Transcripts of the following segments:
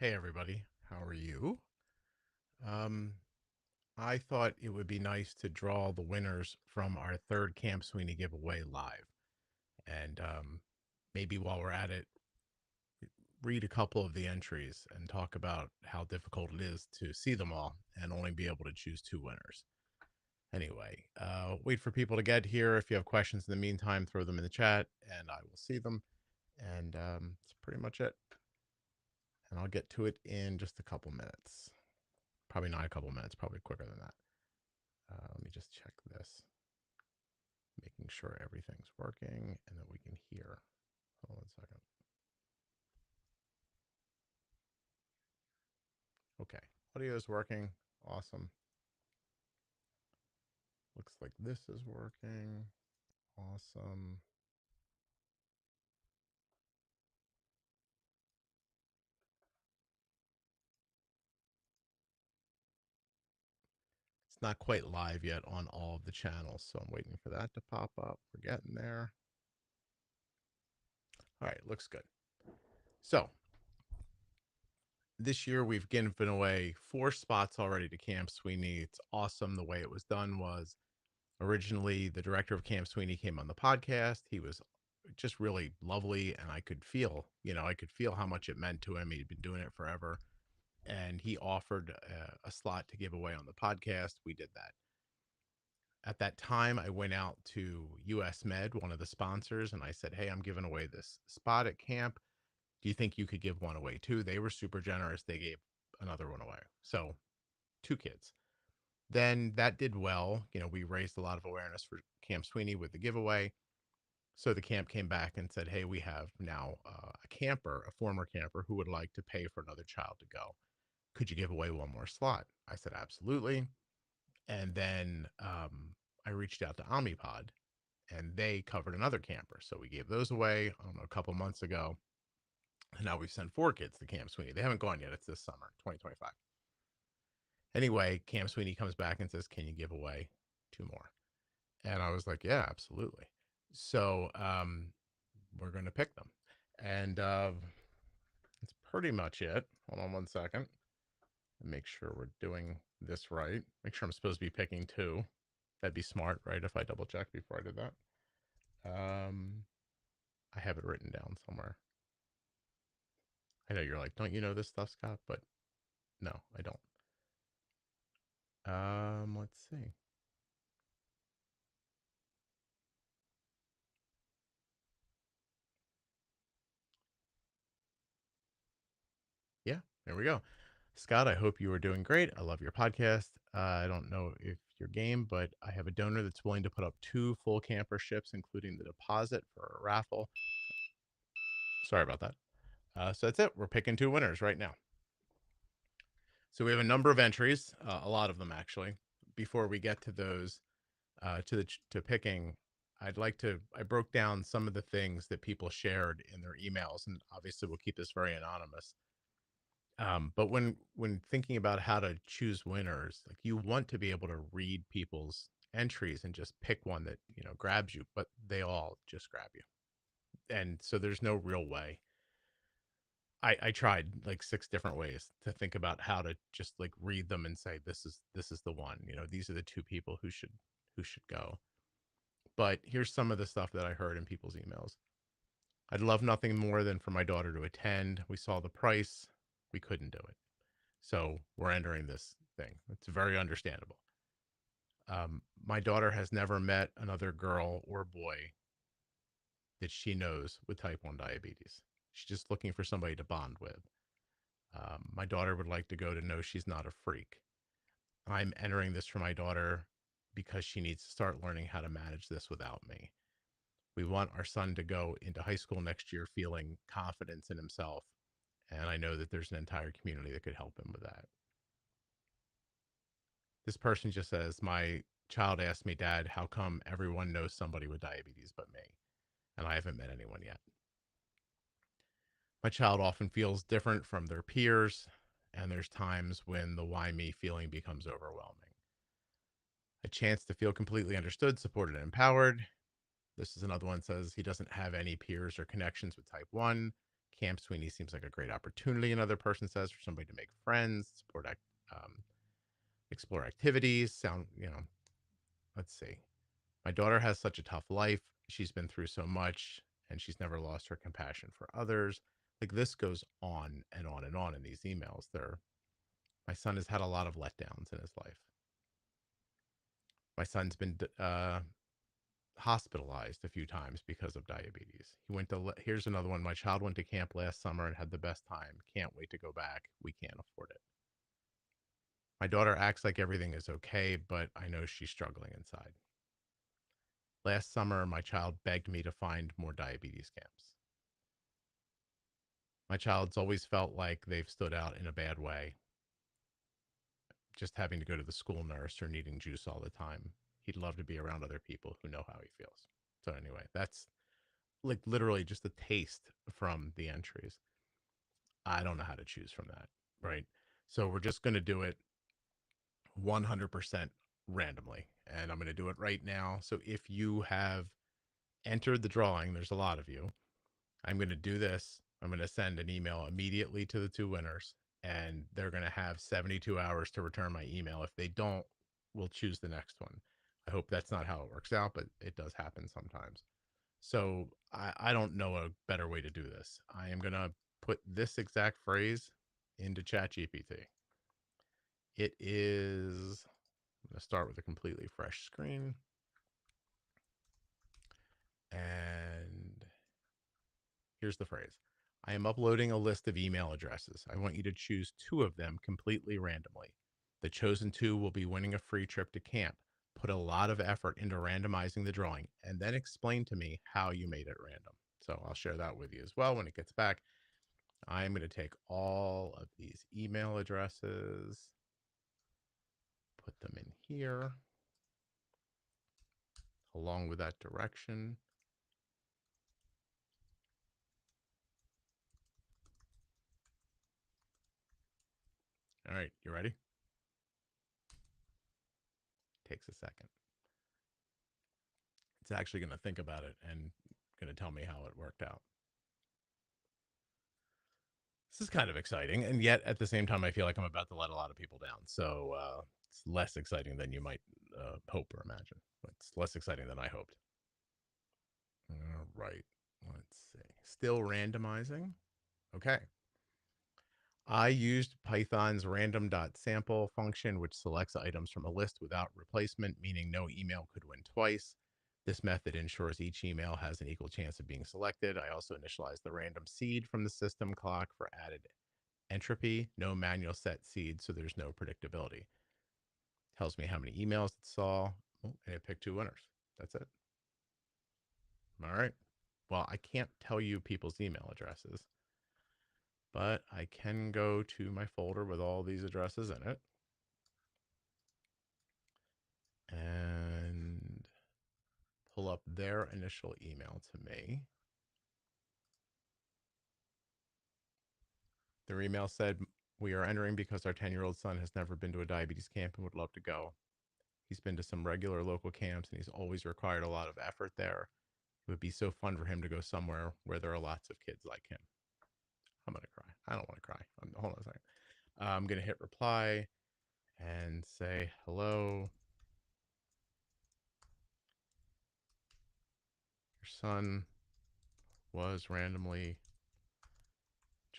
Hey everybody, how are you? Um, I thought it would be nice to draw the winners from our third Camp Sweeney giveaway live. And maybe while we're at it, read a couple of the entries and talk about how difficult it is to see them all and only be able to choose two winners. Anyway, wait for people to get here. If you have questions in the meantime, throw them in the chat and I will see them. And that's pretty much it. And I'll get to it in just a couple minutes. Probably not a couple minutes, probably quicker than that. Let me just check this, making sure everything's working and that we can hear. Hold on a second. Okay, audio is working. Awesome. Looks like this is working. Awesome. It's not quite live yet on all of the channels, so I'm waiting for that to pop up. We're getting there. All right, looks good. So this year we've given away 4 spots already to Camp Sweeney. It's awesome. The way it was done was originally the director of Camp Sweeney came on the podcast. He was just really lovely, and I could feel how much it meant to him. He'd been doing it forever, and he offered a slot to give away on the podcast. We did that. At that time, I went out to US Med, one of the sponsors, and I said, "Hey, I'm giving away this spot at camp. Do you think you could give one away too?" They were super generous. They gave another one away. So 2 kids. Then that did well. We raised a lot of awareness for Camp Sweeney with the giveaway. So the camp came back and said, "Hey, we have now a camper, a former camper, who would like to pay for another child to go. Could you give away one more slot?" I said, "Absolutely." And then I reached out to Omnipod, and they covered another camper. So we gave those away, I don't know, a couple months ago. And now we've sent 4 kids to Camp Sweeney. They haven't gone yet. It's this summer, 2025. Anyway, Camp Sweeney comes back and says, "Can you give away 2 more?" And I was like, "Yeah, absolutely." So we're going to pick them. And that's pretty much it. Hold on one second. Make sure we're doing this right. Make sure I'm supposed to be picking 2. That'd be smart, right? If I double check before I did that. I have it written down somewhere. I know you're like, "Don't you know this stuff, Scott?" But no, I don't. Let's see. Yeah, there we go. Scott, I hope you are doing great. I love your podcast. I don't know if you're game, but I have a donor that's willing to put up 2 full camper ships, including the deposit for a raffle. Sorry about that. So that's it. We're picking 2 winners right now. So we have a number of entries, a lot of them actually. Before we get to those, to picking, I broke down some of the things that people shared in their emails, and obviously we'll keep this very anonymous. But when thinking about how to choose winners, like you want to be able to read people's entries and just pick one that grabs you, but they all just grab you, and so there's no real way. I tried like 6 different ways to think about how to just like read them and say this is the one. These are the 2 people who should go. But here's some of the stuff that I heard in people's emails. "I'd love nothing more than for my daughter to attend. We saw the price. We couldn't do it. So we're entering this thing." It's very understandable. My daughter has never met another girl or boy that she knows with type 1 diabetes. She's just looking for somebody to bond with. My daughter would like to go to know she's not a freak. I'm entering this for my daughter because she needs to start learning how to manage this without me. We want our son to go into high school next year feeling confidence in himself. And I know that there's an entire community that could help him with that. This person just says, "My child asked me, 'Dad, how come everyone knows somebody with diabetes but me? And I haven't met anyone yet. My child often feels different from their peers, and there's times when the why me feeling becomes overwhelming. A chance to feel completely understood, supported, and empowered.'" This is another one that says he doesn't have any peers or connections with type 1. Camp Sweeney seems like a great opportunity, another person says, for somebody to make friends, um, explore activities. Let's see. My daughter has such a tough life. She's been through so much and she's never lost her compassion for others. Like this goes on and on and on in these emails. My son has had a lot of letdowns in his life. My son's been hospitalized a few times because of diabetes. Here's another one. My child went to camp last summer and had the best time. Can't wait to go back. We can't afford it. My daughter acts like everything is okay, but I know she's struggling inside. Last summer, my child begged me to find more diabetes camps. My child's always felt like they've stood out in a bad way, just having to go to the school nurse or needing juice all the time. He'd love to be around other people who know how he feels. So, anyway, that's like literally just a taste from the entries. I don't know how to choose from that, right? So, we're just going to do it 100% randomly. And I'm going to do it right now. So, if you have entered the drawing, there's a lot of you. I'm going to do this. I'm going to send an email immediately to the two winners, and they're going to have 72 hours to return my email. If they don't, we'll choose the next one. I hope that's not how it works out, but it does happen sometimes. So I don't know a better way to do this. I am going to put this exact phrase into ChatGPT. It is, I'm going to start with a completely fresh screen. And here's the phrase. I am uploading a list of email addresses. I want you to choose two of them completely randomly. The chosen two will be winning a free trip to camp. Put a lot of effort into randomizing the drawing and then explain to me how you made it random. So I'll share that with you as well when it gets back. I'm going to take all of these email addresses, put them in here along with that direction. All right, you ready? Takes a second. It's actually going to think about it and going to tell me how it worked out. This is kind of exciting, and yet at the same time, I feel like I'm about to let a lot of people down. So it's less exciting than you might hope or imagine. It's less exciting than I hoped. All right, let's see. Still randomizing. Okay. I used Python's random.sample function, which selects items from a list without replacement, meaning no email could win twice. This method ensures each email has an equal chance of being selected. I also initialized the random seed from the system clock for added entropy, no manual set seed, so there's no predictability. Tells me how many emails it saw, and it picked two winners. That's it. All right. Well, I can't tell you people's email addresses, but I can go to my folder with all these addresses in it and pull up their initial email to me. Their email said, we are entering because our 10-year-old son has never been to a diabetes camp and would love to go. He's been to some regular local camps and he's always required a lot of effort there. It would be so fun for him to go somewhere where there are lots of kids like him. I'm going to cry. I don't want to cry. Hold on a second. I'm going to hit reply and say, hello. Your son was randomly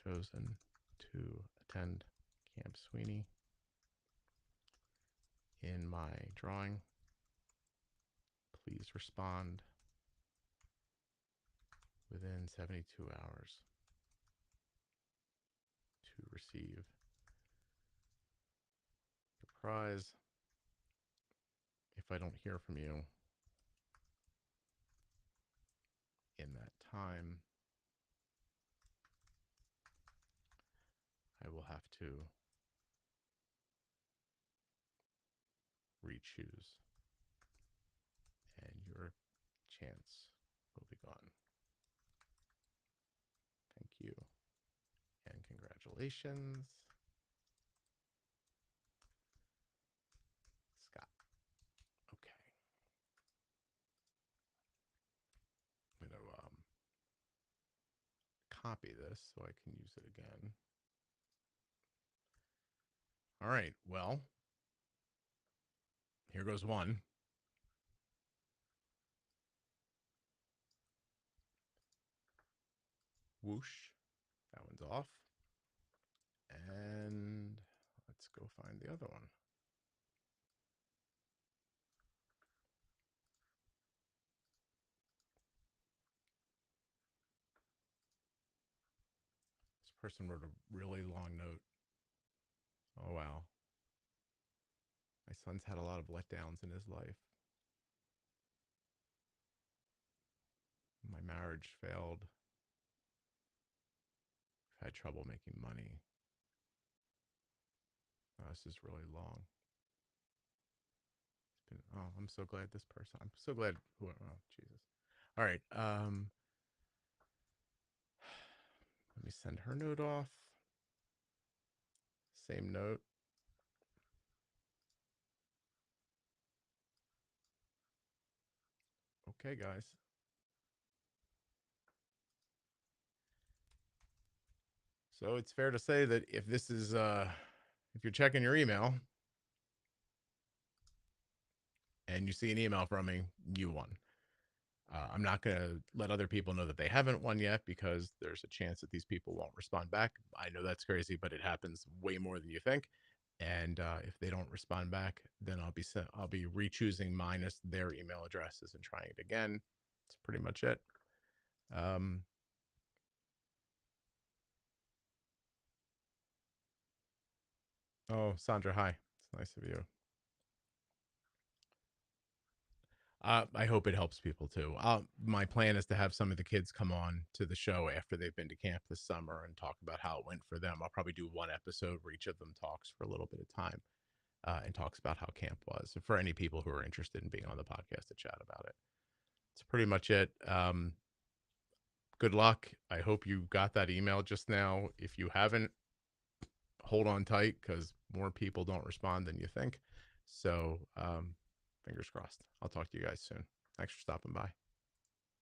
chosen to attend Camp Sweeney in my drawing. Please respond within 72 hours to receive the prize. If I don't hear from you in that time, I will have to re-choose, and your chance will be gone. Thank you, and congratulations, Scott. Okay. I'm going to copy this so I can use it again. All right. Well, here goes one. Whoosh. That one's off. And let's go find the other one. This person wrote a really long note. Oh, wow. My son's had a lot of letdowns in his life. My marriage failed. I've had trouble making money. Oh, this is really long. Oh, I'm so glad this person. I'm so glad. Oh, Jesus. All right. Let me send her note off. Same note. Okay, guys. So it's fair to say that if this is if you're checking your email and you see an email from me, you won. I'm not going to let other people know that they haven't won yet because there's a chance that these people won't respond back. I know that's crazy, but it happens way more than you think. And if they don't respond back, then I'll be re-choosing minus their email addresses and trying it again. That's pretty much it. Um, oh, Sandra, hi. It's nice of you. I hope it helps people too. My plan is to have some of the kids come on to the show after they've been to camp this summer and talk about how it went for them. I'll probably do one episode where each of them talks for a little bit of time and talks about how camp was for any people who are interested in being on the podcast to chat about it. That's pretty much it. Good luck. I hope you got that email just now. If you haven't, hold on tight because more people don't respond than you think. So, fingers crossed. I'll talk to you guys soon. Thanks for stopping by.